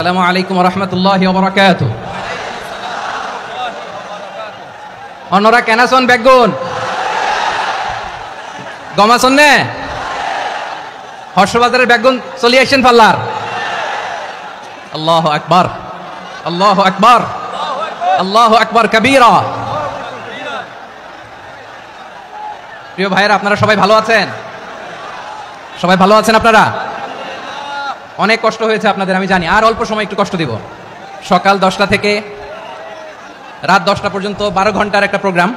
আসসালামু আলাইকুম ওয়া রাহমাতুল্লাহি ওয়া বারাকাতুহু। অন্যরা কেন আছেন বেগুন গম আছেন না? হর্ষবাজারের বেগুন চলে আসেন পাল্লার। আল্লাহু আকবার, আল্লাহু আকবার, আল্লাহু আকবার কবীরা। প্রিয় ভাইরা, আপনারা সবাই ভালো আছেন? সবাই ভালো আছেন আপনারা? অনেক কষ্ট হয়েছে আপনাদের আমি জানি, আর অল্প সময় একটু কষ্ট দিব। সকাল 10টা থেকে রাত 10টা পর্যন্ত 12 ঘন্টার একটা প্রোগ্রাম।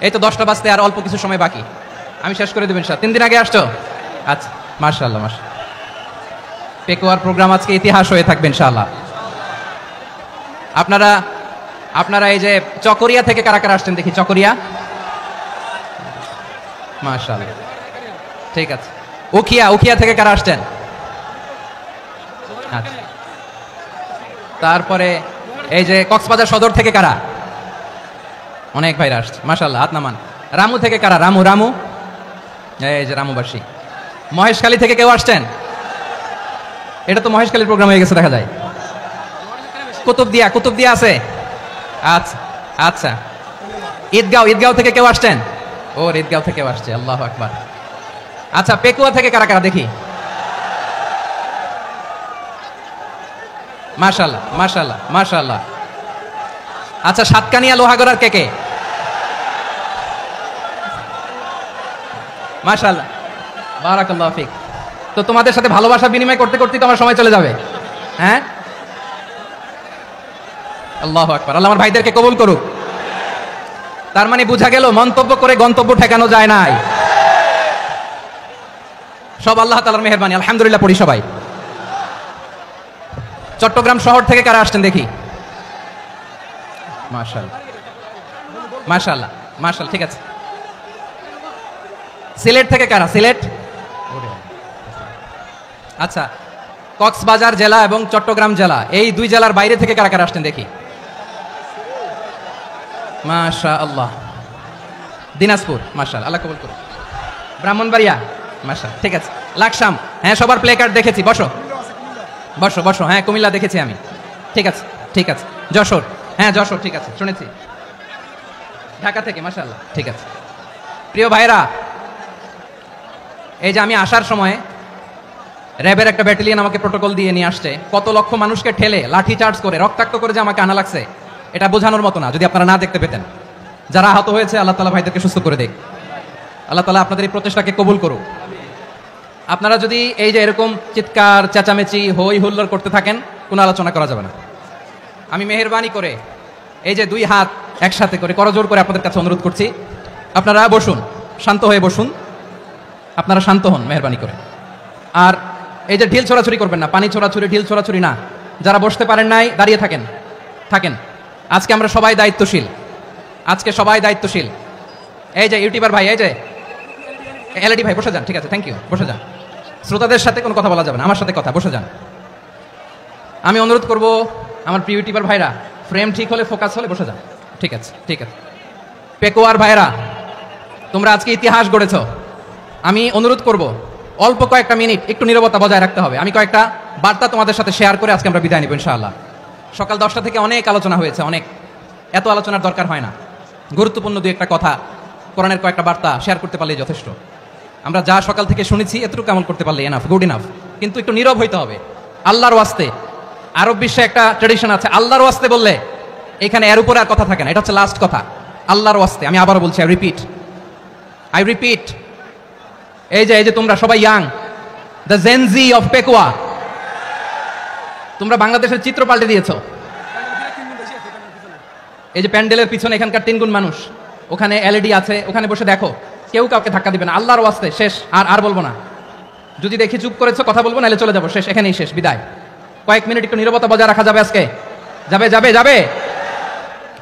এই তো 10টা বাজতে আর অল্প কিছু সময় বাকি, আমি শেষ করে দেবেন। 3 দিন আগে আসছো? আচ্ছা, মাশাআল্লাহ মাশাআল্লাহ। পেকুয়ার প্রোগ্রাম আজকে ইতিহাস হয়ে থাকবে ইনশাআল্লাহ। আপনারা এই যে চকরিয়া থেকে কারা কারা আসছেন দেখি? চকরিয়া, মাশাআল্লাহ, ঠিক আছে। উখিয়া থেকে কারা আসছেন? আচ্ছা, তারপরে এই যে কক্সবাজার সদর থেকে কারা? অনেক ভাইরা আসছে, মাশাআল্লাহ, হাত নামান। রামু থেকে কারা? রামু, এই যে রামুবাসী। মহেশখালী থেকে কেউ আসছেন? এটা তো মহেশখালীর প্রোগ্রাম হয়ে গেছে দেখা যায়। কুতুবদিয়া আছে? আচ্ছা আচ্ছা। ঈদগাঁও থেকে কেউ আসছেন? ও, ঈদগাঁও থেকে আসছে, আল্লাহু আকবার। আচ্ছা, পেকুয়া থেকে কারা কারা দেখি? মাশাআল্লাহ মাশাআল্লাহ মাশাআল্লাহ। আচ্ছা, সাতকানিয়া লোহাগড়ার কে? মাশাআল্লাহ, বারাকাল্লাহু ফিক। তো তোমাদের সাথে ভালোবাসা বিনিময় করতে করতে তো আমার সময় চলে যাবে। হ্যাঁ, আল্লাহু আকবার। আল্লাহ আমার ভাইদেরকে কবুল করুক। তার মানে বোঝা গেল মন্তব্য করে গন্তব্য ঠেকানো যায় নাই। সব আল্লাহ তাআলার মেহেরবানি, আলহামদুলিল্লাহ পড়ি সবাই। চট্টগ্রাম শহর থেকে কারা আসছেন দেখি? মাশাআল্লাহ মাশাআল্লাহ মাশাআল্লাহ, ঠিক আছে। সিলেট থেকে কারা? সিলেট, আচ্ছা। কক্সবাজার জেলা এবং চট্টগ্রাম জেলা, এই দুই জেলার বাইরে থেকে কারা কারা আসছেন দেখি? মাশাআল্লাহ। দিনাজপুর, মাশাআল্লাহ, আল্লাহ কবুল করুন। ব্রাহ্মণবাড়িয়া, মাশাআল্লাহ, ঠিক আছে। লাকসাম, হ্যাঁ, সবার প্লে কার্ড দেখেছি, বসো। হ্যাঁ, কুমিল্লা দেখেছি আমি, ঠিক আছে ঠিক আছে। যশোর, হ্যাঁ যশোর, ঠিক আছে, শুনেছি। ঢাকা থেকে, মাশাআল্লাহ, ঠিক আছে। প্রিয় ভাইরা, এই যে আমি আসার সময় র্যাবের একটা ব্যাটালিয়ন আমাকে প্রোটোকল দিয়ে নিয়ে আসছে। কত লক্ষ মানুষকে ঠেলে লাঠি চার্জ করে রক্তাক্ত করে যে আমাকে আনা লাগছে, এটা বোঝানোর মতো না। যদি আপনারা না দেখতে পেতেন, যারা আহত হয়েছে, আল্লাহ তাআলা ভাইদেরকে সুস্থ করে দেখ। আল্লাহ তাআলা আপনাদের এই প্রচেষ্টাকে কবুল করুক। আপনারা যদি এই যে এরকম চিৎকার চেঁচামেচি হই হুল্লোড় করতে থাকেন, কোনো আলোচনা করা যাবে না। আমি মেহেরবানি করে এই যে 2 হাত একসাথে করে করজোড় করে আপনাদের কাছে অনুরোধ করছি, আপনারা বসুন, শান্ত হয়ে বসুন। আপনারা শান্ত হন মেহেরবানি করে। আর এই যে ঢিল ছোড়াছুরি করবেন না, পানি ছোড়াছুরি, ঢিল ছোড়াছুরি না। যারা বসতে পারেন নাই, দাঁড়িয়ে থাকেন। আজকে আমরা সবাই দায়িত্বশীল, এই যে ইউটিউবার ভাই, এই যে এলইডি ভাই, বসে যান, ঠিক আছে, থ্যাংক ইউ, বসে যান। শ্রোতাদের সাথে কোনো কথা বলা যাবে না, আমার সাথে কথা, বসে যান। আমি অনুরোধ করব আমার প্রিয় ইউটিউবার ভাইরা, ফ্রেম ঠিক হলে, ফোকাস হলে বসে যান, ঠিক আছে ঠিক আছে। পেকুয়ার ভাইরা, তোমরা আজকে ইতিহাস গড়েছ। আমি অনুরোধ করব অল্প কয়েকটা মিনিট একটু নীরবতা বজায় রাখতে হবে। আমি কয়েকটা বার্তা তোমাদের সাথে শেয়ার করে আজকে আমরা বিদায় নিব ইনশাআল্লাহ। সকাল 10টা থেকে অনেক আলোচনা হয়েছে, এত আলোচনার দরকার হয় না। গুরুত্বপূর্ণ 2-1টা কথা, কোরআনের কয়েকটা বার্তা শেয়ার করতে পারলেই যথেষ্ট। আমরা যা সকাল থেকে শুনেছি এতটুকু আমল করতে পারলে এনাফ, গুড ইনাফ। কিন্তু একটু নীরব হইতে হবে আল্লাহর ওয়াস্তে। আরব বিশ্বে একটা ট্রেডিশন আছে, আল্লাহর ওয়াস্তে বললে এখানে এর উপরে আর কথা থাকে না, এটা হচ্ছে লাস্ট কথা, আল্লাহর ওয়াস্তে। আমি আবারও বলছি, আই রিপিট। এই যে তোমরা সবাই young, the Gen Z of Pekua, তোমরা বাংলাদেশের চিত্র পাল্টে দিয়েছো। এই যে প্যান্ডেলের পিছনে এখানকার 3 গুণ মানুষ, ওখানে এলইডি আছে, ওখানে বসে দেখো, কেউ কাউকে ধাক্কা দিবে না, আল্লাহর ওয়াস্তে, শেষ। আর বলবো না। যদি দেখি চুপ করেছো, কথা বলবো, নাহলে চলে যাবো, শেষ, এখানেই শেষ, বিদায়। কয়েক মিনিট একটু নীরবতা বজায় রাখা যাবে আজকে? যাবে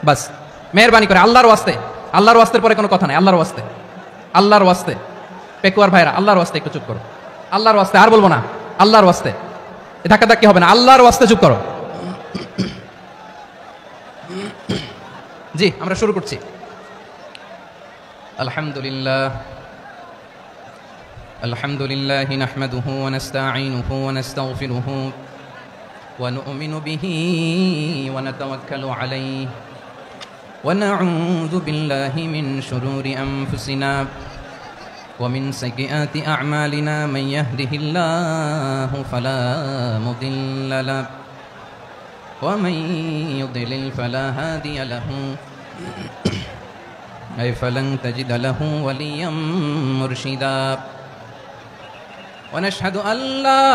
বাস, মেহেরবানি করে, আল্লাহর ওয়াস্তের পরে কোনো কথা নাই, আল্লাহর ওয়াস্তে। পেকুয়ার ভাইরা, আল্লাহর ওয়াস্তে একটু চুপ করো, আল্লাহর ওয়াস্তে, আর বলবো না, আল্লাহর ওয়াস্তে। ধাক্কাধাক্কি হবে না, আল্লাহর ওয়াস্তে চুপ করো। জি, আমরা শুরু করছি। আলহামদুলিল্লাহ নাহমাদুহু ওয়া নাস্তাঈনুহু ওয়া নাস্তাগফিরুহু ونؤمن به ونتوكل عليه ونعوذ بالله من شرور أنفسنا ومن سيئات أعمالنا من يهده الله فلا مضل له ومن يضلل فلا هادي له أي فلن تجد له وليا مرشدا ونشهد أن لا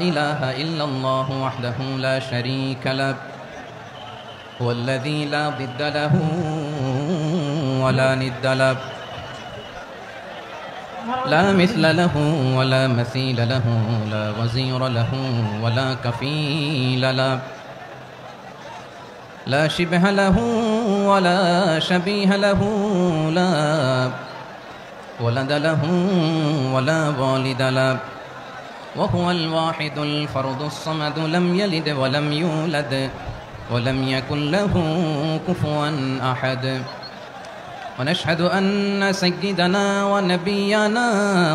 إله إلا الله وحده لا شريك له هو الذي لا ضد له ولا ند له لا مثل له ولا مثيل له لا وزير له ولا كفيل له لا شبه له ولا شبيه له لا ولد له ولا والد له وهو الواحد الفرد الصمد لم يلد ولم يولد ولم يكن له كفوا أحد ونشهد أن سيدنا ونبينا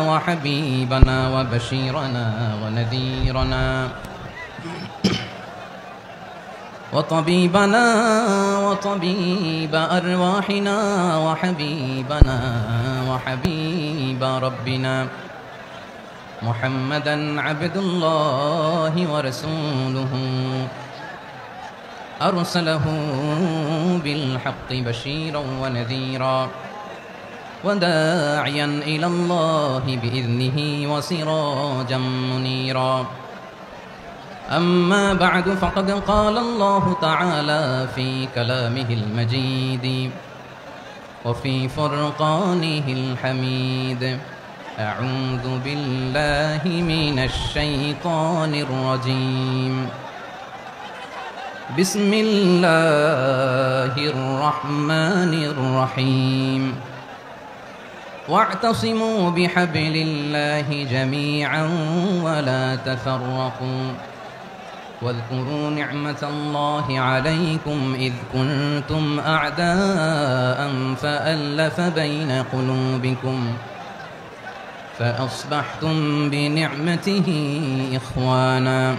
وحبيبنا وبشيرنا ونذيرنا وطبيبنا وطبيب أرواحنا وحبيبنا وحبيب ربنا محمدا عبد الله ورسوله أرسله بالحق بشيرا ونذيرا وداعيا إلى الله بإذنه وسراجا منيرا أما بعد فقد قال الله تعالى في كلامه المجيد وفي فرقانه الحميد أعوذ بالله من الشيطان الرجيم بسم الله الرحمن الرحيم واعتصموا بحبل الله جميعا ولا تفرقوا واذكروا نعمة الله عليكم إذ كنتم أعداء فألف بين قلوبكم فأصبحتم بنعمته إخوانا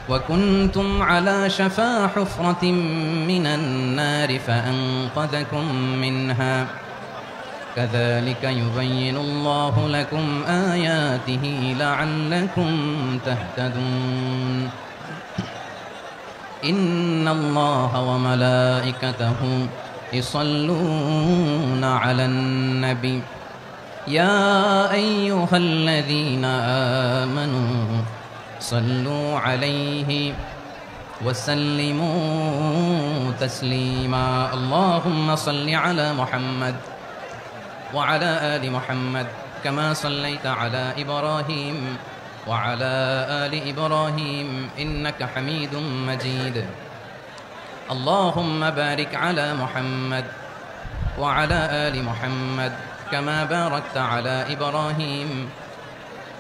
وكنتم على شفا حفرة من النار فأنقذكم منها كذلك يبين الله لكم آياته لعلكم تهتدون إن الله وملائكته يصلون على النبي يا أيها الذين آمنوا صلوا عليه وسلموا تسليما اللهم صل على محمد وعلى آل محمد كما صليت على إبراهيم وعلى آل إبراهيم إنك حميد مجيد اللهم بارك على محمد وعلى آل محمد كما باركت على إبراهيم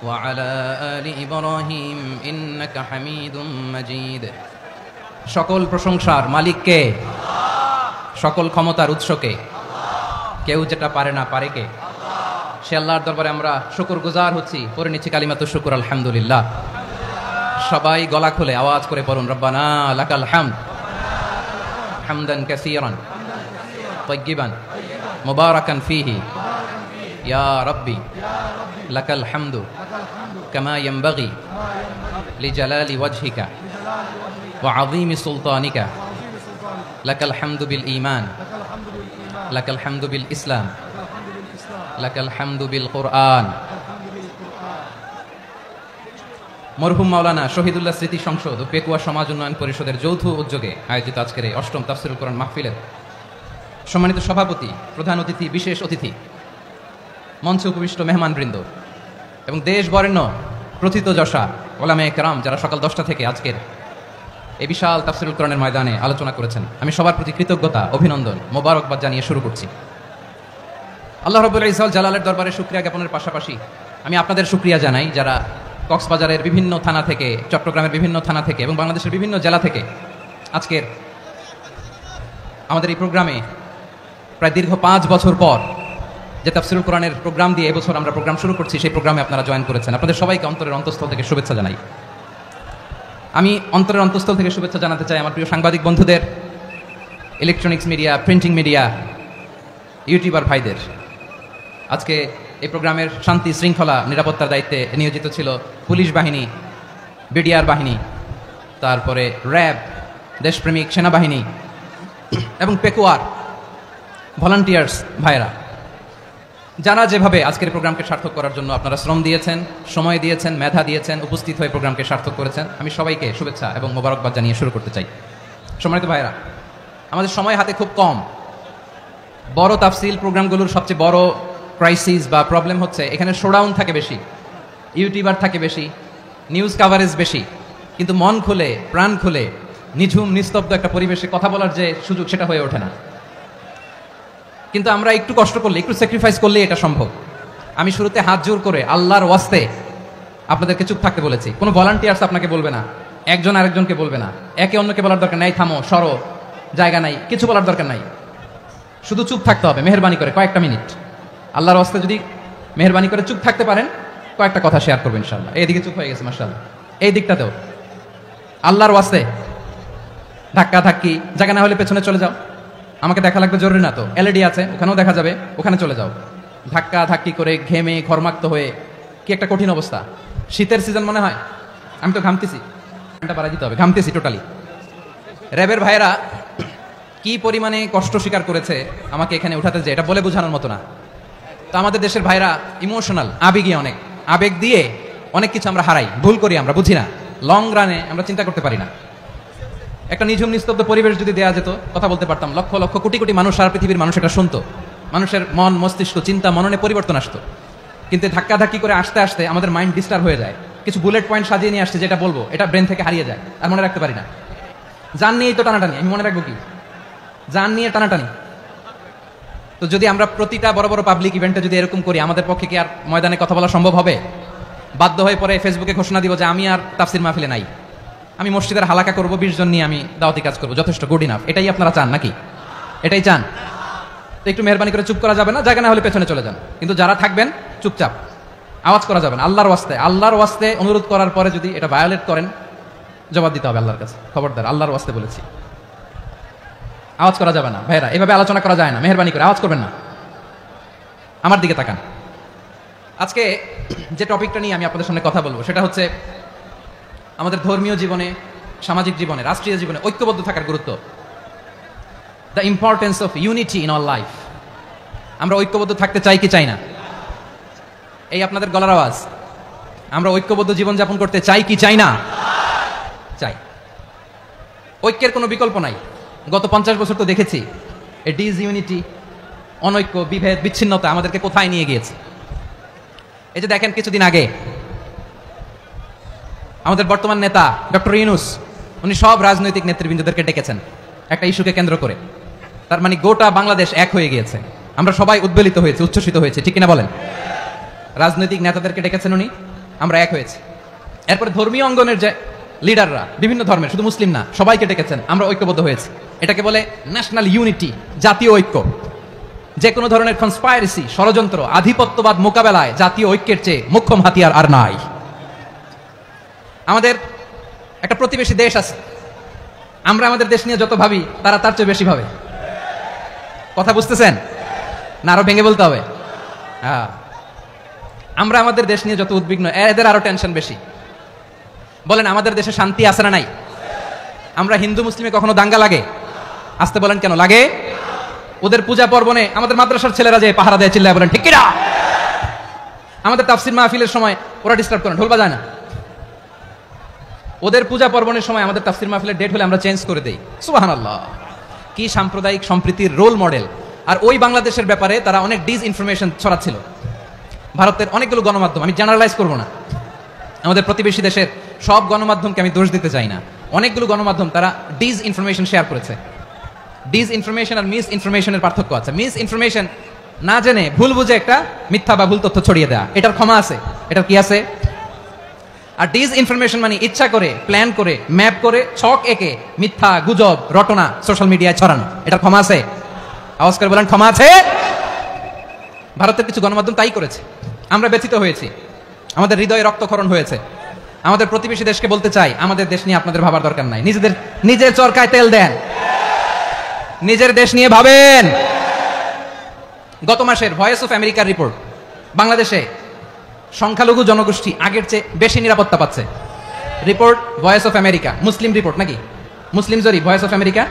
وعلى آل إبراهيم إنك حميد مجيد সকল প্রশংসার মালিক কে সকল ক্ষমতার উৎস কে কেউ যেটা পারে না পারে কে সে আল্লাহর দরবারে আমরা শুকরগুজার হচ্ছি পড়ে নিচ্ছি কালিমাতু শুকর আলহামদুলিল্লাহ সবাই গলা খুলে আওয়াজ করে পড়ুন রব্বানা লাকাল হামদ হামদান কাসীরান তাইয়িবান মুবারাকান ফীহি ইয়া রাব্বি লাকাল হামদু কামা ইয়ানবাগি লিজালালি ওয়াজহিকা ওয়া আযীমি সুলতানিকা লাকাল হামদু বিল ঈমান লাকাল হামদু বিল ইসলাম লাকাল হামদু বিল কুরআন মরহুম মাওলানা শহীদুল্লাহ স্মৃতি সংসদ ও পেকুয়া সমাজ উন্নয়ন পরিষদের যৌথ উদ্যোগে আয়োজিত আজকের এই অষ্টম তাফসীরুল কোরআন মাহফিলের সম্মানিত সভাপতি, প্রধান অতিথি, বিশেষ অতিথি, মঞ্চে উপবিষ্ট মেহমানবৃন্দ এবং দেশ বরেণ্য প্রথিতযশা ওলামায়ে কেরাম যারা সকাল 10টা থেকে আজকের এই বিশাল তাফসীরুল কোরআনের ময়দানে আলোচনা করেছেন, আমি সবার প্রতি কৃতজ্ঞতা, অভিনন্দন, মোবারকবাদ জানিয়ে শুরু করছি। আল্লাহ রাব্বুল ইজ্জত জালালের দরবারে শুকরিয়া জ্ঞাপনের পাশাপাশি আমি আপনাদের শুকরিয়া জানাই যারা কক্সবাজারের বিভিন্ন থানা থেকে, চট্টগ্রামের বিভিন্ন থানা থেকে এবং বাংলাদেশের বিভিন্ন জেলা থেকে আজকের আমাদের এই প্রোগ্রামে প্রায় দীর্ঘ 5 বছর পর যে তাফসীরুল কোরআনের প্রোগ্রাম দিয়ে এবছর আমরা প্রোগ্রাম শুরু করছি, সেই প্রোগ্রামে আপনারা জয়েন করেছেন। আপনাদের সবাইকে অন্তরের অন্তঃস্থল থেকে শুভেচ্ছা জানাই। আমি অন্তরের অন্তঃস্থল থেকে শুভেচ্ছা জানাতে চাই আমার প্রিয় সাংবাদিক বন্ধুদের, electronics media, printing media, YouTuber ভাইদের। আজকে এই প্রোগ্রামের শান্তি শৃঙ্খলা নিরাপত্তার দায়িত্বে নিয়োজিত ছিল পুলিশ বাহিনী, বিডিআর বাহিনী, তারপরে র্যাব, দেশপ্রেমিক সেনাবাহিনী এবং পেকুয়ার ভলান্টিয়ার্স ভাইরা, যারা যেভাবে আজকের প্রোগ্রামকে সার্থক করার জন্য আপনারা শ্রম দিয়েছেন, সময় দিয়েছেন, মেধা দিয়েছেন, উপস্থিত হয়ে প্রোগ্রামকে সার্থক করেছেন, আমি সবাইকে শুভেচ্ছা এবং মোবারকবাদ জানিয়ে শুরু করতে চাই। সম্মানিত ভাইরা, আমাদের সময় হাতে খুব কম। বড় তাফসিল প্রোগ্রামগুলোর সবচেয়ে বড় ক্রাইসিস বা প্রবলেম হচ্ছে এখানে শোডাউন থাকে বেশি, ইউটিউবার থাকে বেশি, নিউজ কাভারেজ বেশি, কিন্তু মন খুলে, প্রাণ খুলে, নিঝুম নিস্তব্ধ একটা পরিবেশে কথা বলার যে সুযোগ, সেটা হয়ে ওঠে না। কিন্তু আমরা একটু কষ্ট করলে, একটু স্যাক্রিফাইস করলে এটা সম্ভব। আমি শুরুতে হাত জোর করে আল্লাহর ওয়াস্তে আপনাদেরকে চুপ থাকতে বলেছি। কোনো ভলান্টিয়ার্স আপনাকে বলবে না, একজন আরেকজনকে বলবে না, একে অন্যকে বলার দরকার নাই, থামো, সরো, জায়গা নাই, কিছু বলার দরকার নাই, শুধু চুপ থাকতে হবে মেহেরবানি করে কয়েকটা মিনিট। আল্লাহর ওয়াস্তে যদি মেহেরবানি করে চুপ থাকতে পারেন, কয়েকটা কথা শেয়ার করবেন ইনশাআল্লাহ। এইদিকে চুপ হয়ে গেছে মাশাআল্লাহ, এই দিকটাতেও আল্লাহর ওয়াস্তে ধাক্কা ধাক্কি, জায়গা না হলে পেছনে চলে যাও, আমাকে দেখা লাগবে জরুরি না তো, এলইডি আছে ওখানেও দেখা যাবে, ওখানে চলে যাও। ধাক্কা ধাক্কি করে ঘেমে ঘরমাক্ত হয়ে কি একটা কঠিন অবস্থা। শীতের সিজন মনে হয়, আমি তো ঘামতেছি, বাড়া দিতে হবে, ঘামতেছি টোটালি। র্যাবের ভাইয়েরা কি পরিমাণে কষ্ট স্বীকার করেছে আমাকে এখানে উঠাতে, যে এটা বলে বোঝানোর মতো না। তো আমাদের দেশের ভাইরা ইমোশনাল, আবেগী, অনেক আবেগ দিয়ে অনেক কিছু আমরা হারাই, ভুল করি, আমরা বুঝি না, লং রানে আমরা চিন্তা করতে পারি না। একটা নিঝুম নিস্তব্ধ পরিবেশ যদি দেওয়া যেত, কথা বলতে পারতাম, লক্ষ লক্ষ কোটি কোটি মানুষ, সারা পৃথিবীর মানুষ এটা শুনতো, মানুষের মন মস্তিষ্ক চিন্তা মননে পরিবর্তন আসতো। কিন্তু ধাক্কা ধাক্কি করে আসতে আসতে আমাদের মাইন্ড ডিস্টার্ব হয়ে যায়। কিছু বুলেট পয়েন্ট সাজিয়ে নিয়ে আসছে, যেটা বলবো এটা ব্রেন থেকে হারিয়ে যায়, আর মনে রাখতে পারি না। জান নিয়েই তো টানাটানি, আমি মনে রাখবো কি, জান নিয়ে টানাটানি। তো যদি আমরা প্রতিটা বড় বড় পাবলিক ইভেন্টে যদি এরকম করি, আমাদের পক্ষে কি আর ময়দানে কথা বলা সম্ভব হবে? বাধ্য হয়ে পরে ফেসবুকে ঘোষণা দিব যে আমি আর তাফসির মাহফিলে নাই, আমি মসজিদের হালাকা করবো, 20 জন নিয়ে আমি দাওয়াতি কাজ করবো, যথেষ্ট, গুড ইনাফ। এটাই আপনারা চান নাকি? এটাই চান? তো একটু মেহরবানি করে চুপ করা যাবে না? জায়গা না হলে পেছনে চলে যান, কিন্তু যারা থাকবেন চুপচাপ, আওয়াজ করা যাবে না। আল্লাহর ওয়াস্তে, আল্লাহর ওয়াস্তে অনুরোধ করার পরে যদি এটা ভায়োলেট করেন, জবাব দিতে হবে আল্লাহর কাছে, খবরদার, আল্লাহর ওয়াস্তে বলেছি, আওয়াজ করা যাবে না। ভাইরা, এভাবে আলোচনা করা যায় না, মেহরবানি করে আওয়াজ করবেন না। আমার দিকে তাকান। আজকে যে টপিকটা নিয়ে আমি আপনাদের সামনে কথা বলবো, সেটা হচ্ছে আমাদের ধর্মীয় জীবনে, সামাজিক জীবনে, রাষ্ট্রীয় জীবনে ঐক্যবদ্ধ থাকার গুরুত্ব, the importance of unity in all life. আমরা ঐক্যবদ্ধ থাকতে চাই কি চাই না? এই আপনাদের গলার আওয়াজ। আমরা ঐক্যবদ্ধ জীবনযাপন করতে চাই কি চাই না? চাই। ঐক্যের কোনো বিকল্প নাই। গত 50 বছর তো দেখেছি এই ডিসইউনিটি, অনৈক্য, বিভেদ, বিচ্ছিন্নতা আমাদেরকে কোথায় নিয়ে গিয়েছে। এই যে দেখেন, কিছুদিন আগে আমাদের বর্তমান নেতা ডক্টর ইউনূস, উনি সব রাজনৈতিক নেতৃবৃন্দদেরকে ডেকেছেন একটা ইস্যুকে কেন্দ্র করে। তার মানে গোটা বাংলাদেশ এক হয়ে গিয়েছে। আমরা সবাই উদ্বেলিত হয়েছে, উচ্ছ্বসিত হয়েছে, ঠিক কিনা বলেন? রাজনৈতিক নেতাদেরকে ডেকেছেন উনি, আমরা এক হয়েছি। এরপরে ধর্মীয় অঙ্গনের যে লিডাররা, বিভিন্ন ধর্মের, শুধু মুসলিম না, সবাইকে ডেকেছেন, আমরা ঐক্যবদ্ধ হয়েছি। এটাকে বলে ন্যাশনাল ইউনিটি, জাতীয় ঐক্য। যে কোনো ধরনের কনস্পাইরেসি, ষড়যন্ত্র, আধিপত্যবাদ মোকাবেলায় জাতীয় ঐক্যের চেয়ে মোক্ষম হাতিয়ার আর নাই। আমাদের একটা প্রতিবেশী দেশ আছে, আমরা আমাদের দেশ নিয়ে যত ভাবি, তারা তার চেয়ে বেশি ভাবে। কথা বুঝতেছেন না? আরো ভেঙে বলতে হবে। হ্যাঁ, আমরা আমাদের দেশ নিয়ে যত উদ্বিগ্ন, এদের আরো টেনশন বেশি। বলেন, আমাদের দেশে শান্তি আছে না নাই? আমরা হিন্দু মুসলিমে কখনো দাঙ্গা লাগে? আসতে বলেন, কেন লাগে? ওদের পূজা পর্বণে আমাদের মাদ্রাসার ছেলেরা যে পাহারা দেয়, চিল্লায় বলেন ঠিক কিনা? আমাদের তাফসির মাহফিলের সময় ওরা ডিস্টার্ব করেন, ঢোল বাজায় না। ওদের পূজা পর্বণের সময় আমাদের তাফসির মাহফিলের ডেট হলে আমরা চেঞ্জ করে দেই। সুবহানাল্লাহ, কি সাম্প্রদায়িক সম্প্রীতির রোল মডেল। আর ওই বাংলাদেশের ব্যাপারে তারা অনেক ডিসইনফরমেশন ছড়াচ্ছিল। ভারতের অনেকগুলো গণমাধ্যম, আমি জেনারেলাইজ করব না, আমাদের প্রতিবেশী দেশের সব গণমাধ্যমকে আমি দোষ দিতে চাই না, অনেকগুলো গণমাধ্যম তারা ডিসইনফরমেশন শেয়ার করেছে। ডিসইনফরমেশন আর মিস ইনফরমেশনের পার্থক্য আছে। মিস ইনফরমেশন না জেনে ভুল বুঝে একটা মিথ্যা বা ভুল তথ্য ছড়িয়ে দেয়া, এটার ক্ষমা আছে, এটার কি আছে? আর ডিসইনফরমেশন মানে ইচ্ছা করে, প্ল্যান করে, ম্যাপ করে, ছক এঁকে মিথ্যা, গুজব, রটনা সোশ্যাল মিডিয়ায় ছড়ানো, এটার ক্ষমা আছে? আওয়াজ করে বলেন, ক্ষমা আছে? ভারতের কিছু গণমাধ্যম তাই করেছে। আমরা ব্যথিত হয়েছি, আমাদের হৃদয়ে রক্তক্ষরণ হয়েছে। আমাদের প্রতিবেশী দেশকে বলতে চাই, আমাদের দেশ নিয়ে আপনাদের ভাবার দরকার নাই, নিজের চরকায় তেল দেন, নিজের দেশ নিয়ে ভাবেন। গত মাসের ভয়েস অফ আমেরিকার রিপোর্ট, বাংলাদেশে সংখ্যালঘু জনগোষ্ঠী আগের চেয়ে বেশি নিরাপত্তা পাচ্ছে। Report voice of America, Muslim report নাকি? মুসলিম জরিপ, ভয়েস অফ আমেরিকা।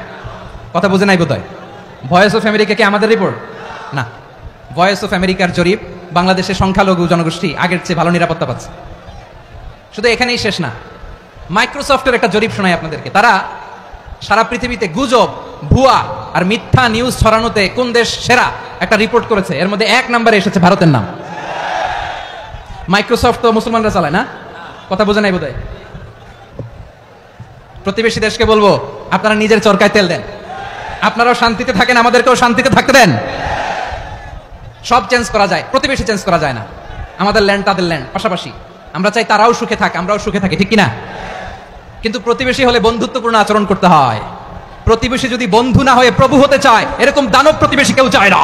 কথা বুঝে নাই বোধহয়। ভয়েস অফ আমেরিকা কি আমাদের রিপোর্ট? না, ভয়েস অফ আমেরিকার জরিপ, বাংলাদেশে সংখ্যালঘু জনগোষ্ঠী আগের চেয়ে ভালো নিরাপত্তা পাচ্ছে। শুধু এখানেই শেষ না, মাইক্রোসফটের একটা জরিপ শোনায় আপনাদেরকে। তারা সারা পৃথিবীতে গুজব, ভুয়া আর মিথ্যা নিউজ ছড়ানোতে কোন দেশ সেরা একটা রিপোর্ট করেছে। এর মধ্যে 1 নম্বরে এসেছে ভারতের নাম। মাইক্রোসফট তো মুসলমানরা চালায় না? কথা বোঝে নাই বোধহয়। প্রতিবেশী দেশকে বলবো, আপনারা নিজের চরকায় তেল দেন, আপনারাও শান্তিতে থাকেন, আমাদেরকেও শান্তিতে থাকতে দেন। সব চেঞ্জ করা যায়, প্রতিবেশী চেঞ্জ করা যায় না। আমাদের ল্যান্ড তাদের ল্যান্ড, পাশাপাশি। আমরা চাই তারাও সুখে থাক, আমরাও সুখে থাকি, ঠিক কিনা? কিন্তু প্রতিবেশী হলে বন্ধুত্বপূর্ণ আচরণ করতে হয়। প্রতিবেশী যদি বন্ধু না হয়ে প্রভু হতে চায়, এরকম দানব প্রতিবেশী কেউ চায় না।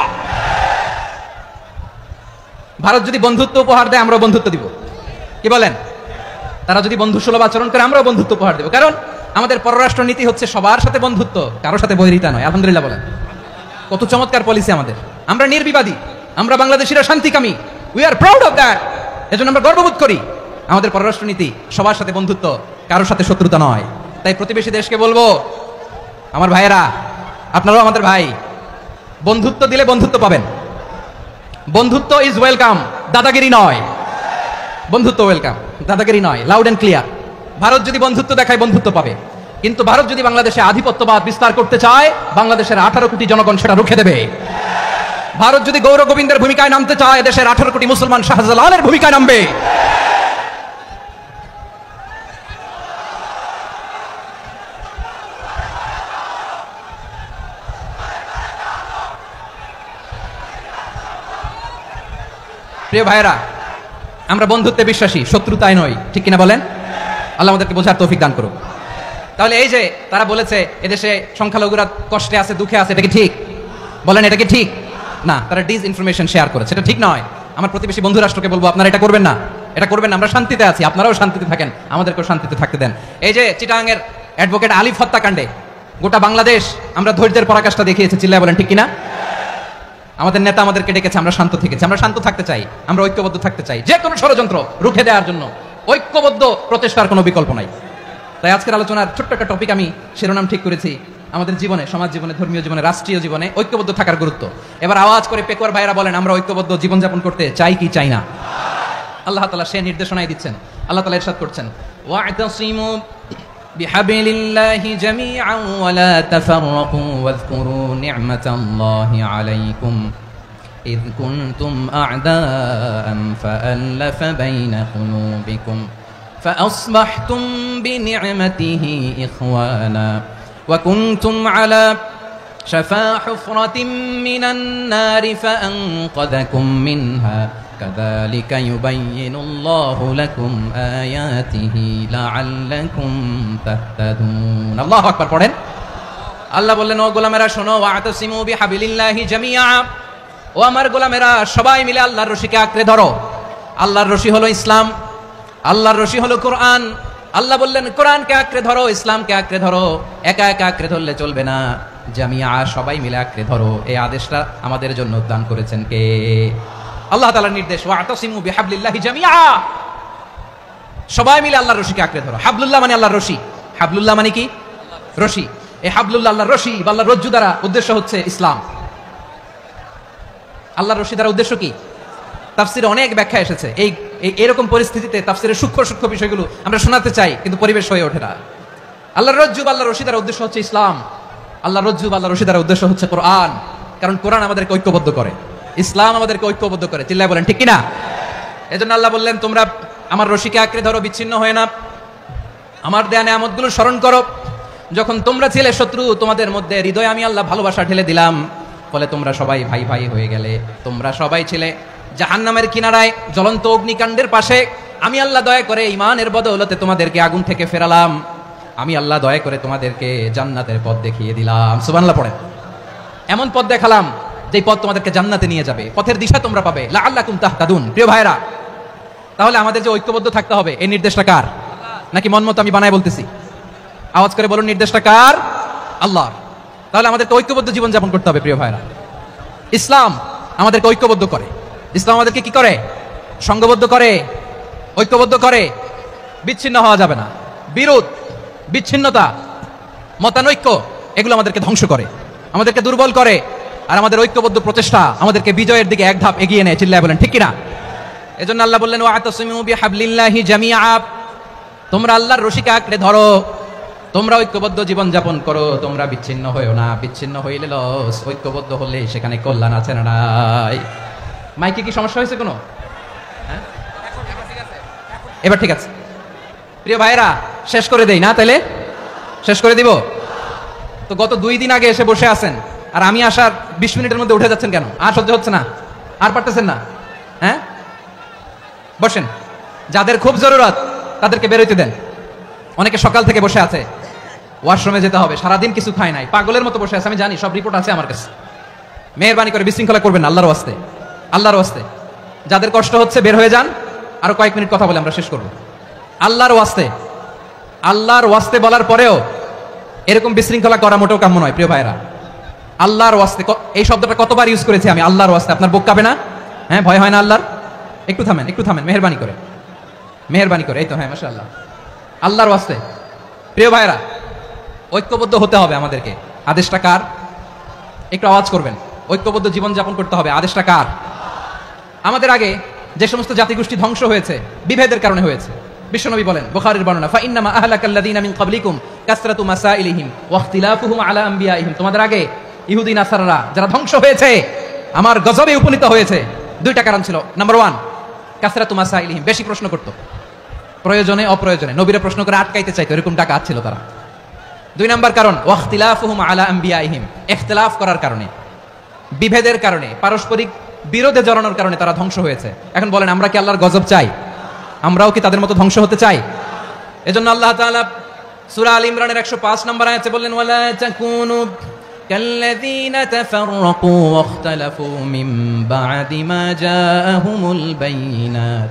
ভারত যদি বন্ধুত্ব উপহার দেয়, আমরাও বন্ধুত্ব দিব। কি বলেন? তারা যদি বন্ধুসুলভ আচরণ করে, আমরাও বন্ধুত্ব উপহার দেব। কারণ আমাদের পররাষ্ট্র নীতি হচ্ছে সবার সাথে বন্ধুত্ব, কারোর সাথে বৈরিতা নয়। আলহামদুলিল্লাহ বলেন, কত চমৎকার পলিসি আমাদের। আমরা নির্বিবাদী, আমরা বাংলাদেশিরা শান্তিকামী। We are proud of that. এজন্য আমরা গর্ববোধ করি। আমাদের পররাষ্ট্র নীতি সবার সাথে বন্ধুত্ব, কারোর সাথে শত্রুতা নয়। তাই প্রতিবেশী দেশকে বলবো, আমার ভাইয়েরা, আপনারাও আমাদের ভাই, বন্ধুত্ব দিলে বন্ধুত্ব পাবেন। বন্ধুত্ব ইজ ওয়েলকাম, দাদাগিরি নয়। বন্ধুত্ব ওয়েলকাম, দাদাগিরি নয়। Loud and clear. ভারত যদি বন্ধুত্ব দেখায়, বন্ধুত্ব পাবে। কিন্তু ভারত যদি বাংলাদেশে আধিপত্যবাদ বিস্তার করতে চায়, বাংলাদেশের 18 কোটি জনগণ সেটা রুখে দেবে। ভারত যদি গৌর গোবিন্দের ভূমিকায় নামতে চায়, দেশের 18 কোটি মুসলমান শাহজালালের ভূমিকায় নামবে। প্রিয় ভাইয়েরা, আমরা বন্ধুত্বে বিশ্বাসী, শত্রুতায় নয়, ঠিক কিনা বলেন? আল্লাহ আমাদেরকে বোঝার তৌফিক দান করুক। তাহলে এই যে তারা বলেছে এদেশে সংখ্যালঘুরা কষ্টে আছে, দুঃখে আছে, এটা কি ঠিক? বলেন, এটা কি ঠিক? না, তারা ডিস ইনফরমেশন শেয়ার করেছে, এটা ঠিক নয়। আমার প্রতিবেশী বন্ধু রাষ্ট্রকে বলবো, আপনারা এটা করবেন না, এটা করবেন না। আমরা শান্তিতে আছি, আপনারাও শান্তিতে থাকেন, আমাদেরকেও শান্তিতে থাকতে দেন। এই যে চিটাগাংয়ের অ্যাডভোকেট আলিফ হত্যাকাণ্ডে গোটা বাংলাদেশ আমরা ধৈর্যের পরাকাষ্ঠা দেখিয়েছি, চিল্লায় বলেন ঠিক কিনা? আমাদের নেতা আমাদেরকে ডেকেছে, আমরা শান্ত থেকেছি। আমরা শান্ত থাকতে চাই, আমরা ঐক্যবদ্ধ থাকতে চাই। যে কোনো ষড়যন্ত্র রুখে দেওয়ার জন্য ঐক্যবদ্ধ প্রচেষ্টার কোনো বিকল্প নাই। তাই আজকের আলোচনার ছোট্ট একটা টপিক আমি শিরোনাম ঠিক করেছি, আমাদের জীবনে, সমাজ জীবনে, ধর্মীয় জীবনে, রাষ্ট্রীয় জীবনে ঐক্যবদ্ধ থাকার গুরুত্ব। এবার আওয়াজ করে পেকুয়ার ভাইরা বলেন, আমরা ঐক্যবদ্ধ জীবনযাপন করতে চাই কি চাই না? আল্লাহ তাআলা সে নির্দেশনাই দিচ্ছেন। আল্লাহ তাআলা ইরশাদ করছেন, ওয়া'তাসিমু বিহাবিলিল্লাহি জামিআন ওয়া লা তাফাররাকু ওয়াযকুরু নি'মাতাল্লাহি আলাইকুম إذ كنتم أعداء فألف بين قلوبكم فأصبحتم بنعمته إخوانا وكنتم على شفا حفرة من النار فأنقذكم منها كذلك يبين الله لكم آياته لعلكم تهتدون الله أكبر পড়েন আল্লাহ বললেন ও গোলামেরা শোনো ওয়া'তাসিমু বিহাবিলিল্লাহি জামিআ ও আমার গোলামেরা সবাই মিলে আল্লাহর রশিকে আঁকড়ে ধরো আল্লাহর রশি হলো ইসলাম আল্লাহর রশি হলো কোরআন আল্লাহ বললেন কোরআনকে আঁকড়ে ধরো ইসলামকে আঁকড়ে ধরো একা একা আঁকড়ে ধরলে চলবে না জামিআ সবাই মিলে আঁকড়ে ধরো এই আদেশটা আমাদের জন্য দান করেছেন কে আল্লাহ তাআলার নির্দেশ ওয়া'তাসিমু বিহাবলিল্লাহি জামিআ সবাই মিলে আল্লাহর রশিকে আঁকড়ে ধরো হাবলুল্লাহ মানে আল্লাহর রশি হাবলুল্লাহ মানে কি রশি এই হাবলুল্লাহ আল্লাহর রশি বা আল্লাহর রজ্জু দ্বারা উদ্দেশ্য হচ্ছে ইসলাম আল্লাহর রশি দ্বারা উদ্দেশ্য কি তাফসিরে অনেক ব্যাখ্যা এসেছে এই এরকম পরিস্থিতিতে তাফসিরের সূক্ষ্ম সূক্ষ্ম বিষয়গুলো আমরা শোনাতে চাই কিন্তু পরিবেশ হয়ে ওঠে না আল্লাহর রজ্জু বা আল্লাহর রশি দ্বারা উদ্দেশ্য হচ্ছে ইসলাম আল্লাহর রজ্জু বা আল্লাহর রশি দ্বারা উদ্দেশ্য হচ্ছে কোরআন কারণ কোরআন আমাদেরকে ঐক্যবদ্ধ করে ইসলাম আমাদেরকে ঐক্যবদ্ধ করে চিল্লায় বলেন ঠিক কিনা এজন্য আল্লাহ বললেন তোমরা আমার রশিকে আঁকড়ে ধরো বিচ্ছিন্ন হয়ে না আমার দেয়া নেয়ামতগুলো স্মরণ করো যখন তোমরা ছিলে শত্রু তোমাদের মধ্যে হৃদয়ে আমি আল্লাহ ভালোবাসা ঢেলে দিলাম ফলে তোমরা সবাই ভাই ভাই হয়ে গেলে তোমরা সবাই ছিলে জাহান্নামের কিনারায় জ্বলন্ত অগ্নিকাণ্ডের পাশে আমি আল্লাহ দয়া করে ঈমানের বদৌলতে তোমাদেরকে আগুন থেকে ফেরালাম আমি আল্লাহ দয়া করে তোমাদেরকে জান্নাতের পথ দেখিয়ে দিলাম সুবহানাল্লাহ পড়েন এমন পথ দেখালাম যে পথ তোমাদেরকে জান্নাতে নিয়ে যাবে পথের দিশা তোমরা পাবে লাআল্লাকুম তাহতাদুন প্রিয় ভাইরা তাহলে আমাদের যে ঐক্যবদ্ধ থাকতে হবে এই নির্দেশটা কার নাকি মন মতো আমি বানায় বলতেছি? আওয়াজ করে বলুন, নির্দেশটা কার? আল্লাহ। তাহলে আমাদেরকে ঐক্যবদ্ধ জীবন যাপন করতে হবে প্রিয় ভাইরা। ইসলাম আমাদেরকে ঐক্যবদ্ধ করে। ইসলাম আমাদেরকে কি করে? সংঘবদ্ধ করে, ঐক্যবদ্ধ করে। বিচ্ছিন্ন হওয়া যাবে না। বিরোধ, বিচ্ছিন্নতা, মতানৈক্য এগুলো আমাদেরকে ধ্বংস করে, আমাদেরকে দুর্বল করে। আর আমাদের ঐক্যবদ্ধ প্রচেষ্টা আমাদেরকে বিজয়ের দিকে এক ধাপ এগিয়ে নেয়। চিল্লায় বলেন ঠিক কিনা? এজন্য আল্লাহ বললেন, ওয়াতাসিমু বিহাবলিল্লাহি জামিআ, তোমরা আল্লাহর রশিকে আঁকড়ে ধরো, তোমরা ঐক্যবদ্ধ জীবন যাপন করো, তোমরা বিচ্ছিন্ন হইও না। বিচ্ছিন্ন হইলে লস, ঐক্যবদ্ধ হলে সেখানে কল্যাণ আছে না নাই? মাইকে কি সমস্যা হয়েছে কোনো? হ্যাঁ, এবার ঠিক আছে। প্রিয় ভাইরা, শেষ করে দেই না? তাহলে শেষ করে দিব তো। গত 2 দিন আগে এসে বসে আছেন, আর আমি আসার 20 মিনিটের মধ্যে উঠে যাচ্ছেন কেন? আর সহ্য হচ্ছে না? আর পারতেছেন না? হ্যাঁ, বসেন। যাদের খুব জরুরত তাদেরকে বেরোইতে দেন। অনেকে সকাল থেকে বসে আছে, ওয়াশরুমে যেতে হবে, সারাদিন কিছু খায় নাই, পাগলের মতো বসে আছে। আমি জানি, সব রিপোর্ট আছে আমার কাছে। মেহেরবানি করে বিশৃঙ্খলা করবেন না, আল্লাহর ওয়াস্তে, আল্লাহর ওয়াস্তে। যাদের কষ্ট হচ্ছে বের হয়ে যান। আরো কয়েক মিনিট কথা বলে আমরা শেষ করব। আল্লাহর ওয়াস্তে, আল্লাহর ওয়াস্তে বলার পরেও এরকম বিশৃঙ্খলা করা মোটেও কাম্য নয় প্রিয় ভাইরা। আল্লাহর ওয়াস্তে, এই শব্দটা কতবার ইউজ করেছি আমি, আল্লাহর ওয়াস্তে। আপনার বুক কাঁপে না? হ্যাঁ, ভয় হয় না আল্লাহর? একটু থামেন, একটু থামেন, মেহেরবানি করে, মেহেরবানি করে। এই তো, হ্যাঁ, মাশাআল্লাহ। আল্লাহর ওয়াস্তে প্রিয় ভাইরা, ঐক্যবদ্ধ হতে হবে আমাদেরকে। আদেশটা কার? একটু আওয়াজ করবেন। ঐক্যবদ্ধ জীবন যাপন করতে হবে, আদেশটা কার? আমাদের আগে যে সমস্ত জাতিগোষ্ঠী ধ্বংস হয়েছে বিভেদের কারণে হয়েছে। বিশ্বনবী বলেন, বুখারীর বর্ণনা, ফাইন্নামা আহলাকাল্লাযীনা মিন ক্বাবলিকুম কাসরাতু মাসাইলিহিম ওয়া ইখতিলাফুহুম আলা আমবিয়াইহিম। তোমাদের আগে ইহুদি নাসারারা যারা ধ্বংস হয়েছে, আমার গজবে উপনীত হয়েছে, 2টা কারণ ছিল। নাম্বার 1, কাসরাতু মাসাইলিহিম, বেশি প্রশ্ন করত, প্রয়োজনে অপ্রয়োজনে নবীরা প্রশ্ন করে আটকাইতে চাইতো, এরকম ডাকাত ছিল তারা। 2 নাম্বার কারণ, ওয়া ইখতিলাফুহুম আলা আমবিয়াইহিম, ইখতিলাফ করার কারণে, বিভেদের কারণে, পারস্পরিক বিরোধে জড়ানোর কারণে তারা ধ্বংস হয়েছে। এখন বলেন, আমরা কি আল্লাহর গজব চাই? আমরাও কি তাদের মতো ধ্বংস হতে চাই? এজন্য আল্লাহ তাআলা সূরা আল ইমরানের 105 নম্বর আয়াতে বললেন, ওয়ালা তাকুনু কাল্লাযীনা তাফাররাকু ওয়াখতালাফু মিন বা'দি মা জাআহুমুল বাইয়িনাত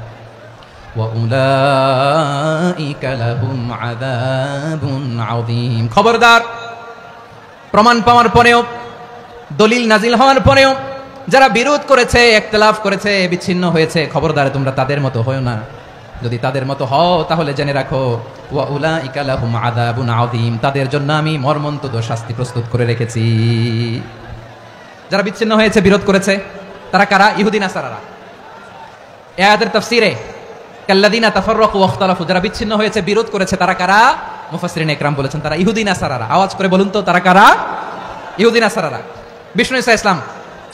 ওয়া উলাইকা লাহুম আযাবুন আযীম। খবরদার, প্রমাণ পাওয়ার পরেও, দলিল নাজিল হওয়ার পরেও যারা বিরোধ করেছে, ইখতিলাফ করেছে, বিচ্ছিন্ন হয়েছে, খবরদার তোমরা তাদের মতো হয়ো না। যদি তাদের মতো হও তাহলে জেনে রাখো, ওয়া উলাইকা লাহুম আযাবুন আযীম, তাদের জন্য আমি মর্মন্তুদ শাস্তি প্রস্তুত করে রেখেছি। যারা বিচ্ছিন্ন হয়েছে, বিরোধ করেছে, তারা কারা? ইহুদি নাসারারা। এই আয়াতের তাফসীরে কাল্লাযীনা তাফাররাকু ওয়া ইখতালাফু, যারা বিচ্ছিন্ন হয়েছে, বিরোধ করেছে, তারা কারা? মুফাসসিরিন ইকরাম বলেছেন তারা ইহুদি নাসারারা। আওয়াজ করে বলুন তো, তারা কারা? ইহুদি নাসারারা। বিষ্ণু ঈসা ইসলাম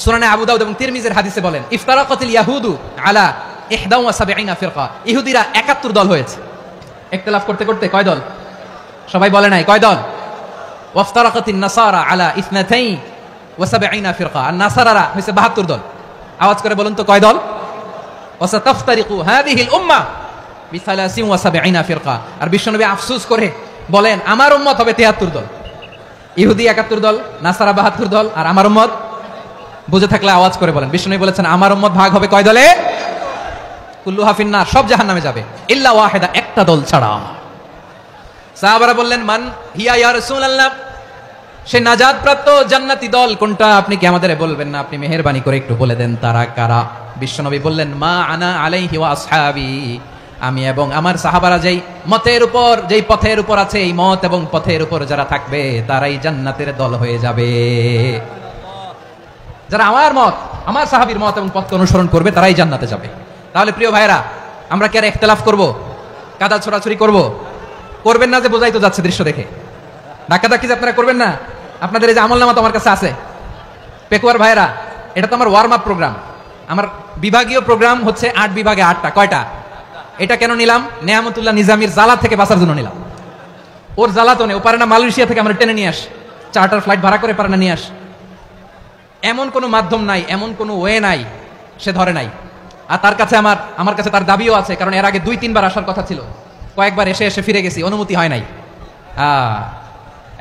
সুনানে আবু দাউদ এবং তিরমিজির হাদিসে বলেন, ইফতারাকাতিল ইয়াহুদু আলা 71 ফিরকা, ইহুদিরা 71 দল হয়েছে। ইখতিলাফ করতে করতে কয় দল? সবাই বলে নাই, কয় দল? ওয়াফতারাকাতিন নাসারা আলা 72 ফিরকা, আর নাসারারা হইছে 72 দল। আওয়াজ করে বলুন তো, কয় দল? ওয়াসাতাফতারিকু হাযিহিল উম্মাহ বি 73 ফিরকা। আর বিশ্বনবী আফসোস করে বলেন, আমার উম্মত হবে 73 দল। ইহুদি 71 দল, নাসারা 72 দল, আর আমার উম্মত, বুঝে থাকলে আওয়াজ করে বলেন। বিষ্ণু বলেছেন, আমার উম্মত ভাগ হবে কয় দলে? কুল্লুহা ফিন্নার, সব জাহান্নামে যাবে, ইল্লা ওয়াহিদা, একটা দল ছাড়া। সাহাবারা বললেন, মান হিয়া ইয়া রাসূলুল্লাহ, সে নাজাত প্রাপ্ত জান্নাতি দল কোনটা? আপনি কি আমাদের বলবেন না? আপনি মেহেরবানি করে একটু বলে দেন তারা কারা। বিশ্বনবী বললেন, মা আনা আলাইহি ওয়া আসহাবি, আমি এবং আমার সাহাবারা যেই মতের উপর, যেই পথের উপর আছে, এই মত এবং পথের উপর যারা থাকবে তারাই জান্নাতের দল হয়ে যাবে। যারা আমার মত, আমার সাহাবীর মত এবং পথকে অনুসরণ করবে তারাই জান্নাতে যাবে। তাহলে প্রিয় ভাইরা, আমরা কি আর ইখতিলাফ করব? কাদা ছোড়াছুরি করব? করবেন না যে বোঝাই তো যাচ্ছে দৃশ্য দেখে। ধাক্কাধাক্কি যে আপনারা করবেন না। আপনাদের এই যে আমলনামা তো আমার কাছে আছে। পেকুয়ার ভাইরা, এটা তো আমার ওয়ার্ম আপ প্রোগ্রাম। আমার বিভাগীয় প্রোগ্রাম হচ্ছে 8 বিভাগে 8টা। কয়টা? এটা কেন নিলাম? নেয়ামতুল্লাহ নিজামীর জ্বালা থেকে বাঁচার জন্য নিলাম। ওর জ্বালাতনে ও পারে না মালয়েশিয়া থেকে আমরা টেনে নিয়ে আস, চার্টার ফ্লাইট ভাড়া করে পারে না নিয়ে আস। এমন কোনো মাধ্যম নাই, এমন কোনো ওয়ে নাই, সে ধরে নাই। আর তার কাছে আমার কাছে তার দাবিও আছে, কারণ এর আগে 2-3 বার আসার কথা ছিল, কয়েকবার এসে এসে ফিরে গেছি, অনুমতি হয় নাই।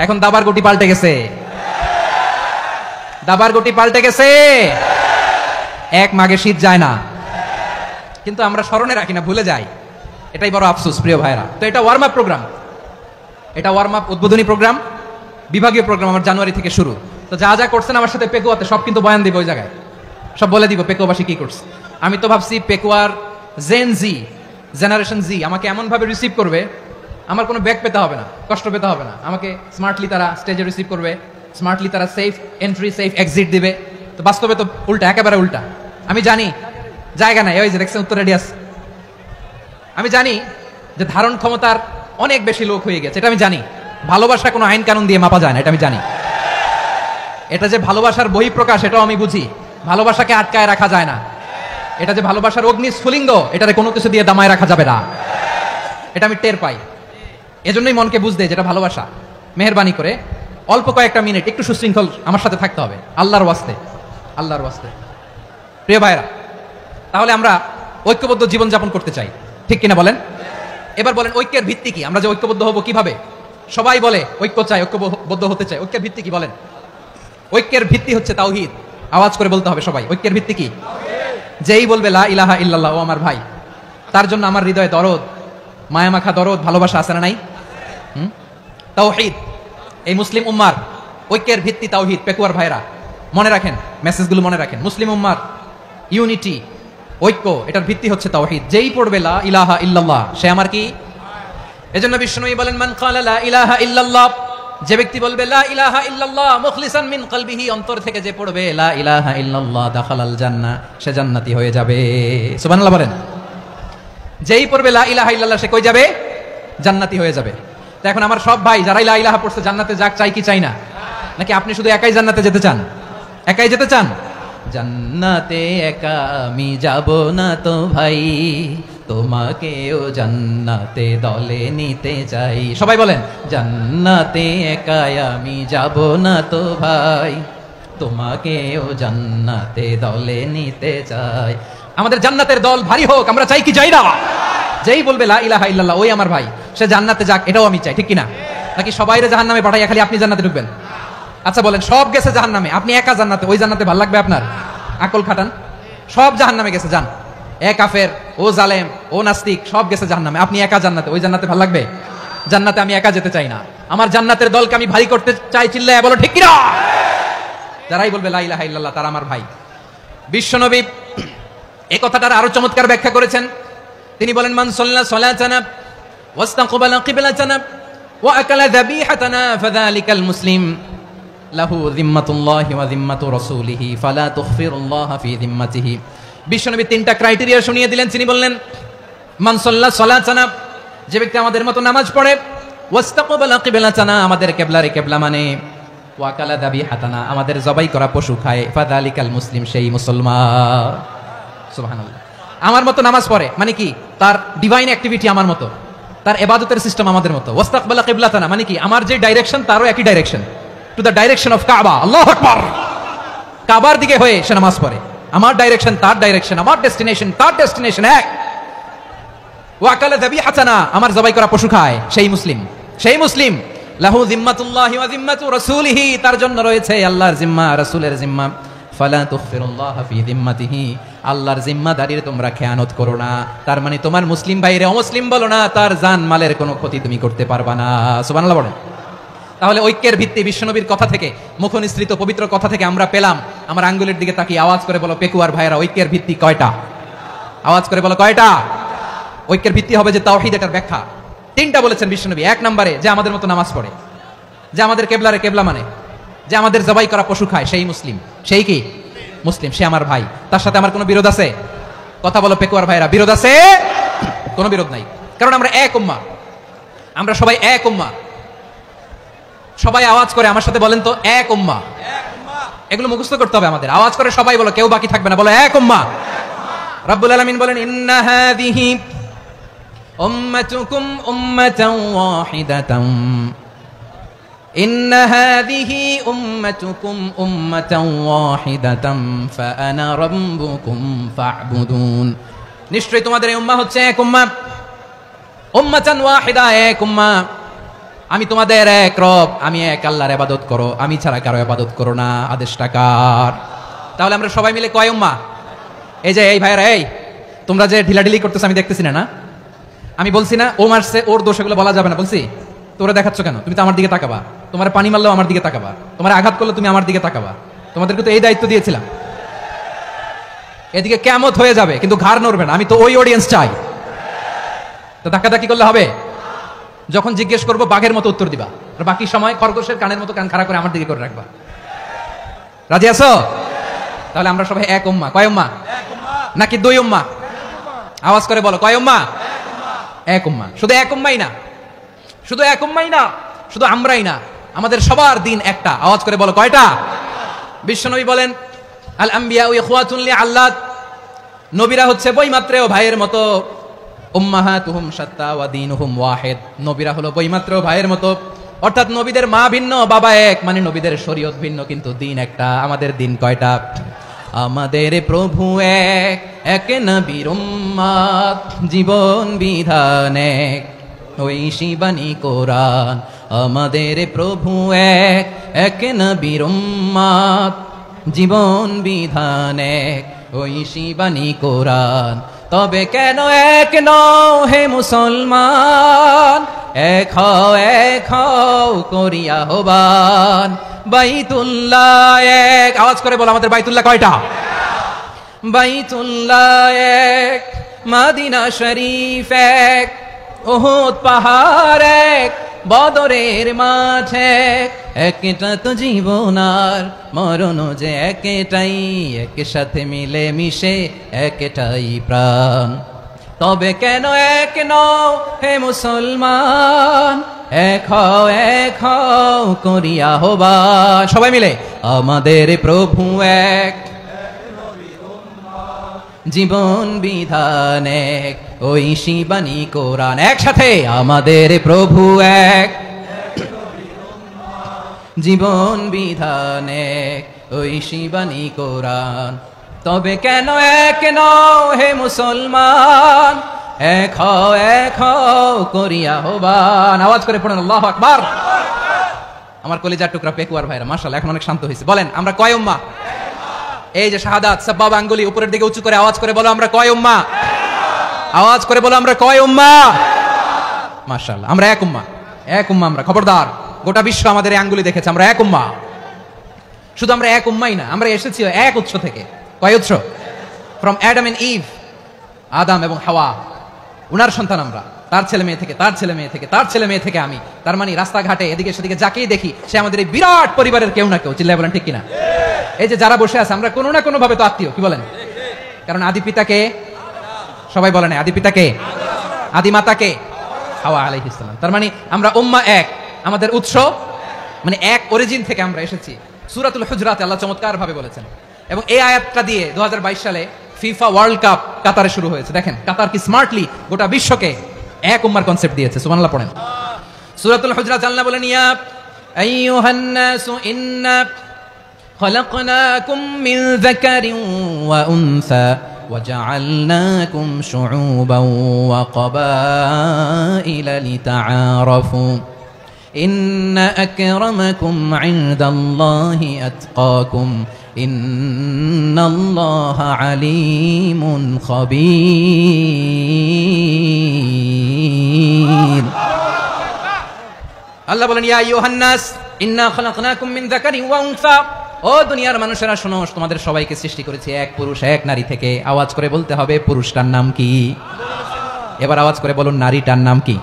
এখন দাবার গুটি পাল্টে গেছে, দাবার গুটি পাল্টে গেছে। এক মাঘে শীত যায় না, কিন্তু আমরা স্মরণে রাখি না, ভুলে যাই। এটাই বড় আফসোস প্রিয় ভাইরা। তো এটা ওয়ার্ম আপ প্রোগ্রাম, এটা ওয়ার্ম আপ উদ্বোধনী প্রোগ্রাম, বিভাগীয় প্রোগ্রাম আমার জানুয়ারি থেকে শুরু। তো যা যা করছেন আমার সাথে পেকুয়াতে সব কিন্তু বয়ান দিব, ওই জায়গায় সব বলে দিব পেকুয়াবাসী কি করছে। আমি তো ভাবছি পেকুয়ার জেনারেশন জি আমাকে এমনভাবে রিসিভ করবে, আমার কোনো ব্যাক পেতে হবে না, কষ্ট পেতে হবে না, আমাকে স্মার্টলি তারা স্টেজে রিসিভ করবে, স্মার্টলি তারা সেফ এন্ট্রি সেফ এক্সিট দিবে। তো বাস্তবে তো উল্টা, একেবারে উল্টা। আমি জানি জায়গা নাই, ওই যে দেখছেন উত্তর রেডিয়াস, আমি জানি যে ধারণ ক্ষমতার অনেক বেশি লোক হয়ে গেছে, এটা আমি জানি। ভালোবাসা কোনো আইন কানুন দিয়ে মাপা যায় না, এটা আমি জানি। এটা যে ভালোবাসার বহিঃপ্রকাশ এটাও আমি বুঝি, ভালোবাসাকে আটকায় রাখা যায় না। এটা যে ভালোবাসার অগ্নিস্ফুলিঙ্গ, এটারে কোনো কিছু দিয়ে দামায় রাখা যাবে না, এটা আমি টের পাই। এজন্যই মনকে বুঝতে যেটা ভালোবাসা। মেহেরবানি করে অল্প কয়েকটা মিনিট একটু সুশৃঙ্খল আমার সাথে থাকতে হবে, আল্লাহর ওয়াস্তে, আল্লাহর ওয়াস্তে। প্রিয় ভাইরা, তাহলে আমরা ঐক্যবদ্ধ জীবনযাপন করতে চাই, ঠিক কিনা বলেন? এবার বলেন ঐক্যের ভিত্তি কি? আমরা যে ঐক্যবদ্ধ হব কিভাবে? সবাই বলে ঐক্য চাই, ঐক্যবদ্ধ হতে চাই। ঐক্যের ভিত্তি কি বলেন? ঐক্যের ভিত্তি হচ্ছে তাওহীদ। আওয়াজ করে বলতে হবে সবাই, ঐক্যের ভিত্তি কি? যেই বলবে লা ইলাহা ইল্লাল্লাহ, ও আমার ভাই, তার জন্য আমার হৃদয়ে দরদ, মায়ামাখা দরদ, ভালোবাসা আছে না নাই? তাওহীদ, এই মুসলিম উম্মার ঐক্যের ভিত্তি তাওহীদ। পেকুয়ার ভাইরা মনে রাখেন, মেসেজগুলো মনে রাখেন। মুসলিম উম্মার ইউনিটি, ঐক্য, এটার ভিত্তি হচ্ছে তাওহীদ। যেই পড়বে লা ইলাহা ইল্লাল্লাহ, সে আমার কি? এজন্য বিষ্ণুই বলেন মান ক্বালা লা ইলাহা ইল্লাল্লাহ, যে ব্যক্তি বলবে লা ইলাহা ইল্লাল্লাহ মুখলিসান মিন কলবিহি, অন্তর থেকে যে পড়বে লা ইলাহা ইল্লাল্লাহ, দাখালাল জান্নাহ, সে জান্নাতি হয়ে যাবে। সুবহানাল্লাহ বলেন। যেই পড়বে লা ইলাহা ইল্লাল্লাহ, সে কই যাবে? জান্নাতি হয়ে যাবে। তো এখন আমার সব ভাই যারাই লা ইলাহা পড়ছে জান্নাতে যাক, চাই কি চাই না? নাকি আপনি শুধু একাই জান্নাতে যেতে চান? একাই যেতে চান? জান্নাতে একা আমি যাব না তো ভাই, তোমাকেও জান্নাতে দলে নিতে চাই। সবাই বলেন জান্নাতে একা আমি যাব না তো ভাই, তোমাকেও জান্নাতে দলে নিতে চাই। আমাদের জান্নাতের দল ভারী হোক, আমরা চাই কি চাই না? যেই বলবে লা ইলাহা ইল্লাল্লাহ, ওই আমার ভাই, সে জান্নাতে যাক, এটাও আমি চাই, ঠিক কিনা? নাকি সবাইরে জাহান্নামে পাঠাই, খালি আপনি জান্নাতে ঢুকবেন? আচ্ছা বলেন, সব গেছে জাহান্নামে, আপনি একা জান্নাতে, ওই জান্নাতে ভালো লাগবে আপনার? আকল খাটান। সব জাহান্নামে গেছে, যান। এ কাফের, ও জালেম, ও নাস্তিক, সব গেছে জাহান্নামে, আপনি একা জান্নাতে, ওই জান্নাতে ভালো লাগবে? জান্নাতে আমি একা যেতে চাই না, আমার জান্নাতের দলকে আমি ভারী করতে চাই। চিল্লায় বলো ঠিক কিনা? যারাই বলবে লা ইলাহা ইল্লাল্লাহ, তারা আমার ভাই। বিশ্বনবী এই কথাটার আরো চমৎকার ব্যাখ্যা করেছেন। তিনি বলেন মান সাল্লা সালাতানা ওয়াস্তাকবালা কিবলাতানা ওয়া আকালা যাবিহাতানা ফাযালিকাল মুসলিম লাহু যিম্মাতুল্লাহি ওয়া যিম্মাতু রাসূলিহি ফালা তুখফিরুল্লাহ ফি যিম্মাতিহি। বিশ্বনবী তিনটা ক্রাইটেরিয়া শুনিয়ে দিলেন। তিনি বললেন মান সাল্লা সালাতানা, যে ব্যক্তি আমাদের মতো নামাজ পড়ে, ওয়াস্তাকবালা কিবলাতানা, আমাদের কিবলারে কিবলা মানে, ওয়া আকালা যাবিহাতানা, আমাদের জবাই করা পশু খায়, ফাযালিকাল মুসলিম, সেই মুসলমান। সুবহানাল্লাহ। আমার মতো নামাজ পড়ে মানে কি? তার ডিভাইন অ্যাক্টিভিটি আমার মতো, তার ইবাদতের সিস্টেম আমাদের মতো। ওয়াস্তাকবালা কিবলাতানা মানে কি? আমার যে ডাইরেকশন তারও একই direction, to the direction of কাবা। আল্লাহু আকবার। কাবার দিকে হয়ে সে নামাজ পড়ে, আমার ডাইরেকশন তার ডাইরেকশন, আমার ডেস্টিনেশন তার ডেস্টিনেশন এক। ওয়া আকালা যাবিহাতানা, আমার জবাই করা পশু খায়, সেই মুসলিম, সেই মুসলিম। লাহু যিম্মাতুল্লাহি ওয়া যিম্মাতু রাসূলিহি, তার জন্য রয়েছে আল্লাহর জিম্মা, রাসূলের জিম্মা। ফালা তুখফিরুল্লাহ ফি যিম্মাতিহি, আল্লাহর জিম্মাদারির তোমরা খেয়ানত করো না। তার মানে তোমার মুসলিম ভাইরে অমুসলিম বলো না, তার জান মালের কোনো ক্ষতি তুমি করতে পারবা না। সুবহানাল্লাহ বলেন। তাহলে ঐক্যের ভিত্তি বিশ্বনবীর কথা থেকে, মুখনিসৃত পবিত্র কথা থেকে আমরা পেলাম। আমার আঙ্গুলের দিকে তাকিয়ে আওয়াজ করে বলো পেকুয়ার ভাইরা, ঐক্যের ভিত্তি কয়টা? আওয়াজ করে বলো কয়টা? ঐক্যের ভিত্তি হবে যে তাওহীদ, এটার ব্যাখ্যা তিনটা বলেছেন বিশ্বনবী। এক নম্বরে যে আমাদের মতো নামাজ পড়ে, যে আমাদের কেবলারে কেবলা মানে, যে আমাদের জবাই করা পশু খায়, সেই মুসলিম। সেই কি? মুসলিম, সে আমার ভাই। তার সাথে আমার কোনো বিরোধ আছে? কথা বলো পেকুয়ার ভাইরা, বিরোধ আছে? কোনো বিরোধ নাই, কারণ আমরা এক উম্মাহ, আমরা সবাই এক উম্মাহ। সবাই আওয়াজ করে আমার সাথে বলেন তো, এক উম্মাহ। এগুলো মুখস্থ করতে হবে আমাদের। আওয়াজ করে সবাই বলো, কেউ বাকি থাকবে না, বলো এক উম্মাহ। রাব্বুল আলামিন বলেন ইন্না হাযিহি উম্মাতুকুম উম্মাতান ওয়াহিদাতান, ইন্না হাযিহি উম্মাতুকুম উম্মাতান ওয়াহিদাতান ফাআনা রাব্বুকুম ফা'বুদুন। নিশ্চয়ই তোমাদের এই উম্মাহ হচ্ছে এক উম্মাহ, উম্মাতান ওয়াহিদা, এক উম্মাহ। আমি তোমাদের এক রব, আমি এক আল্লাহর ইবাদত করো, আমি ছাড়া কারো ইবাদত করো না। আদেশটা কার? তাহলে আমরা সবাই মিলে কয় উম্মাহ? এই যে এই ভাইরা, এই তোমরা যে ঢিলাঢিলি করতেছ আমি দেখতেছি না, না? আমি বলছি না ও মারছে, ওর দোষ এগুলো বলা যাবে না, বলছি তোরা দেখাচ্ছ কেন? তুমি তো আমার দিকে তাকাবা, তোমার পানি মারলেও আমার দিকে তাকাবা, তোমার আঘাত করলে তুমি আমার দিকে তাকাবা। তোমাদেরকে তো এই দায়িত্ব দিয়েছিলাম। এদিকে কিয়ামত হয়ে যাবে কিন্তু ঘাড় নড়বে না, আমি তো ওই অডিয়েন্স চাই। তো ধাক্কাধাক্কি করলে হবে? যখন জিজ্ঞেস করবো বাঘের মতো উত্তর দিবা, আর বাকি সময় খরগোশের কানের মতো কান খাড়া করে আমার দিকে করে রাখবা। রাজি আছো? তাহলে আমরা সবাই এক উম্মাহ। কয় উম্মাহ? নাকি দুই উম্মাহ? আওয়াজ করে বলো, কয় উম্মাহ? এক উম্মাহ। শুধু এক উম্মাহই না, শুধু এক উম্মাহই না, শুধু আমরাই না, আমাদের সবার দিন একটা। আওয়াজ করে বলো, কয়টা? বিশ্বনবী বলেন আল আম্বিয়া ইখওয়াতুন লিআল্লাত, নবীরা হচ্ছে বইমাত্রেয় ভাইয়ের মতো। উম্মাহাতুহুম শাত্তা ওয়া দীনুহুম ওয়াহিদ, নবীরা হলো বইমাত্রেয় ভাইয়ের মতো। অর্থাৎ নবীদের মা ভিন্ন, বাবা এক, মানে নবীদের শরীয়ত ভিন্ন, কিন্তু দিন একটা। আমাদের দিন কয়টা? আমাদের প্রভু এক, এক নবীর উম্মত, জীবন বিধান এক, ওই শিবানী কোরআন। আমাদের প্রভু এক, এক নবীর উম্মত, জীবন বিধান এক, ওই শিবানী কোরআন। তবে কেন এক নও হে মুসলমান? এক হও করিয়া হবান বাইতুল্লাহ এক। আওয়াজ করে বলো, আমাদের বাইতুল্লাহ কয়টা? বাইতুল্লাহ এক, মদিনা শরীফ এক, উহুদ পাহাড় এক, বদরের মাঠ এক। একটা তো জীবন আর মরণ যে একটাই, একসাথে মিলে মিশে একটাই প্রাণ। তবে কেন এক নও হে মুসলমান? এক হও করিয়া হবান। সবাই মিলে, আমাদের প্রভু এক, জীবন বিধান এক, ওই শিবানী কোরআন। একসাথে, আমাদের প্রভু এক, জীবন বিধান এক, ওই শিবানী কোরআন। তবে কেন এক নও হে মুসলমান? এক হও করিয়া হবান। আওয়াজ করে পড়েন আল্লাহু আকবার। আমার কলিজার টুকরা পেকুয়ার ভাইরা মাশাআল্লাহ এখন অনেক শান্ত হয়েছে। বলেন আমরা কয় উম্মাহ? এই যে শাহাদাত সাব্বাব আঙ্গুলি উপরের দিকে উঁচু করে আওয়াজ করে বলো, আমরা কয় উম্মাহ? আওয়াজ করে বলো, আমরা কয় উম্মাহ? মাশাআল্লাহ, আমরা এক উম্মাহ। এক উম্মাহ আমরা। খবরদার, গোটা বিশ্ব আমাদের এই আঙ্গুলি দেখেছে, আমরা এক উম্মাহ। শুধু আমরা এক উম্মাহই না, আমরা এসেছি এক উৎস থেকে। কয় উৎস? ফ্রম অ্যাডাম এন্ড ইভ, আদম এবং হাওয়া, উনার সন্তান আমরা। তার ছেলে মেয়ে থেকে, তার ছেলে মেয়ে থেকে, তার ছেলে মেয়ে থেকে আমি। তার মানে রাস্তাঘাটে এদিকে সেদিকে যাকেই দেখি সে আমাদের এই বিরাট পরিবারের কেউ না কেউ। চিল্লায় বলেন ঠিক কিনা? এই যে যারা বসে আছে আমরা কোনো না কোনো ভাবে তো আত্মীয়, কি বলেন? কারণ আদি পিতাকে, সবাই বলেন আদি পিতাকে, আদি মাতাকে হাওয়া আলাইহিস সালাম। তার মানে আমরা উম্মাহ এক, আমাদের উৎস মানে এক অরিজিন থেকে আমরা এসেছি। সূরাতুল হুজরাতে আল্লাহ চমৎকার ভাবে বলেছেন, এবং এই আয়াতটা দিয়ে 2022 সালে ফিফা ওয়ার্ল্ড কাপ কাতারে শুরু হয়েছে। দেখেন কাতার কি স্মার্টলি গোটা বিশ্বকে এক উম্মার কনসেপ্ট দিয়েছে। সুবহানাল্লাহ পড়েন। সূরাতুল হুজরাত আল্লাহ বলেন, ইয়া আইয়ুহান নাসু ইন্না খলাকনাকুম মিন যাকারিন ওয়া উনসা وجعلناكم شعوبا وقبائل لتعارفوا إن أكرمكم عند الله أتقاكم إن الله عليم خبير الله বলেন ইয়া আইয়ুহান নাস ইন্না খলাকনাকুম মিন যাকারিন ওয়া উনসা। ও দুনিয়ার মানুষেরা শোনো, তোমাদের সবাইকে সৃষ্টি করেছি এক পুরুষ এক নারী থেকে। আওয়াজ করে বলতে হবে পুরুষটার নাম কি? এবার আওয়াজ করে বলুন নারীটার নাম কি?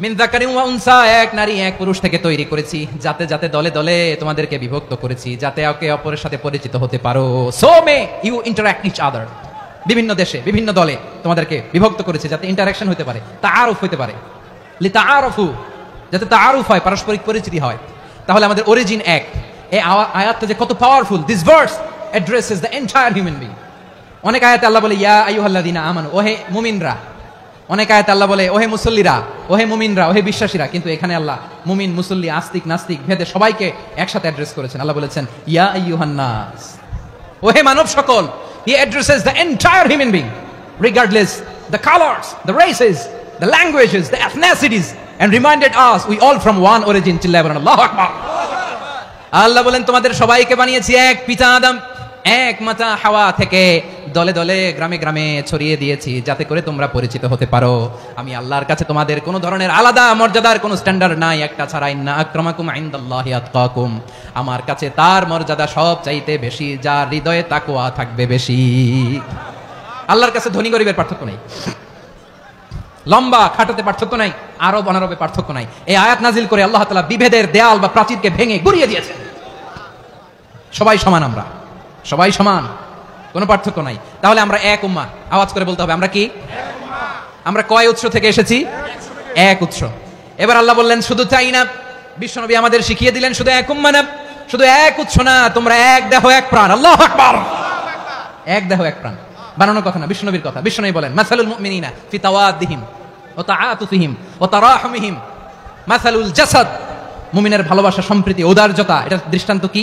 মিন যাকারিন ওয়া উনসা, এক নারী এক পুরুষ থেকে তৈরি করেছি। যাতে যাতে দলে দলে তোমাদেরকে বিভক্ত করেছি, যাতে একে অপরের সাথে পরিচিত হতে পারো। So may you interact each other. বিভিন্ন দেশে বিভিন্ন দলে তোমাদেরকে বিভক্ত করেছি যাতে ইন্টারঅ্যাকশন হতে পারে, তাআরুফ হতে পারে। লিতাআরফু, যাতে তাআরুফ হয়, পারস্পরিক পরিচিতি হয়। তাহলে আমাদের অরিজিন এক। এই আয়াতটা যে কত powerful! This verse addresses the entire human being. অনেক আয়াতে আল্লাহ বলে ইয়া আইয়ুহাল্লাযীনা আমানু, ওহে মুমিনরা। অনেক আয়াতে আল্লাহ বলে ওহে মুসল্লিরা, ওহে মুমিনরা, ওহে বিশ্বাসীরা। কিন্তু এখানে আল্লাহ মুমিন, মুসল্লি, আস্তিক, নাস্তিক ভেদে সবাইকে একসাথে অ্যাড্রেস করেছেন। আল্লাহ বলেছেন ইয়া আইয়ুহান নাস, ওহে মানব সকল। হি addresses the entire human being regardless the colours, the races, the languages, the এথনিসিটিস, and reminded us we all from one origin. চিল্লায় বলেন আল্লাহু আকবার। আল্লাহ বলেন তোমাদের সবাইকে বানিয়েছি এক পিতা আদম, এক মাতা হাওয়া থেকে। দলে দলে গ্রামে গ্রামে ছড়িয়ে দিয়েছি যাতে করে তোমরা পরিচিত হতে পারো আমি আল্লাহর কাছে তোমাদের কোনো ধরনের আলাদা মর্যাদার কোনো স্ট্যান্ডার্ড নাই একটা ছাড়া ইন্না আক্রামাকুম ইনদাল্লাহি আতকাকুম আমার কাছে তার মর্যাদা সব চাইতে বেশি যার হৃদয়ে তাকওয়া থাকবে বেশি আল্লাহর কাছে ধনী গরিবের পার্থক্য নেই লম্বা খাটোতে পার্থক্য নাই আরব অনারবে পার্থক্য নাই এই আয়াত নাজিল করে আল্লাহ তাআলা বিভেদের দেয়াল বা প্রাচীরকে ভেঙে গুড়িয়ে দিয়েছেন সবাই সমান আমরা সবাই সমান কোনো পার্থক্য নাই তাহলে আমরা এক উম্মাহ আওয়াজ করে বলতে হবে আমরা কি আমরা কয় উৎস থেকে এসেছি এক উৎস এবার আল্লাহ বললেন শুধু তাই না বিশ্বনবী আমাদের শিখিয়ে দিলেন শুধু এক উম্মাহ না শুধু এক উৎস না তোমরা এক দেহ এক প্রাণ আল্লাহু আকবার এক দেহ এক প্রাণ বানানোর কথা না বিশ্বনবীর কথা বিশ্বনবী বলেন মাসালুল মুমিনিনা ফি তাওয়াদ্দিহিম ওয়া তাআতুফিহিম ওয়া তারাহুমিহিম মাসালুল জাসাদ মুমিনের ভালোবাসা সম্প্রীতি ঔদার্যতা এটা দৃষ্টান্ত কি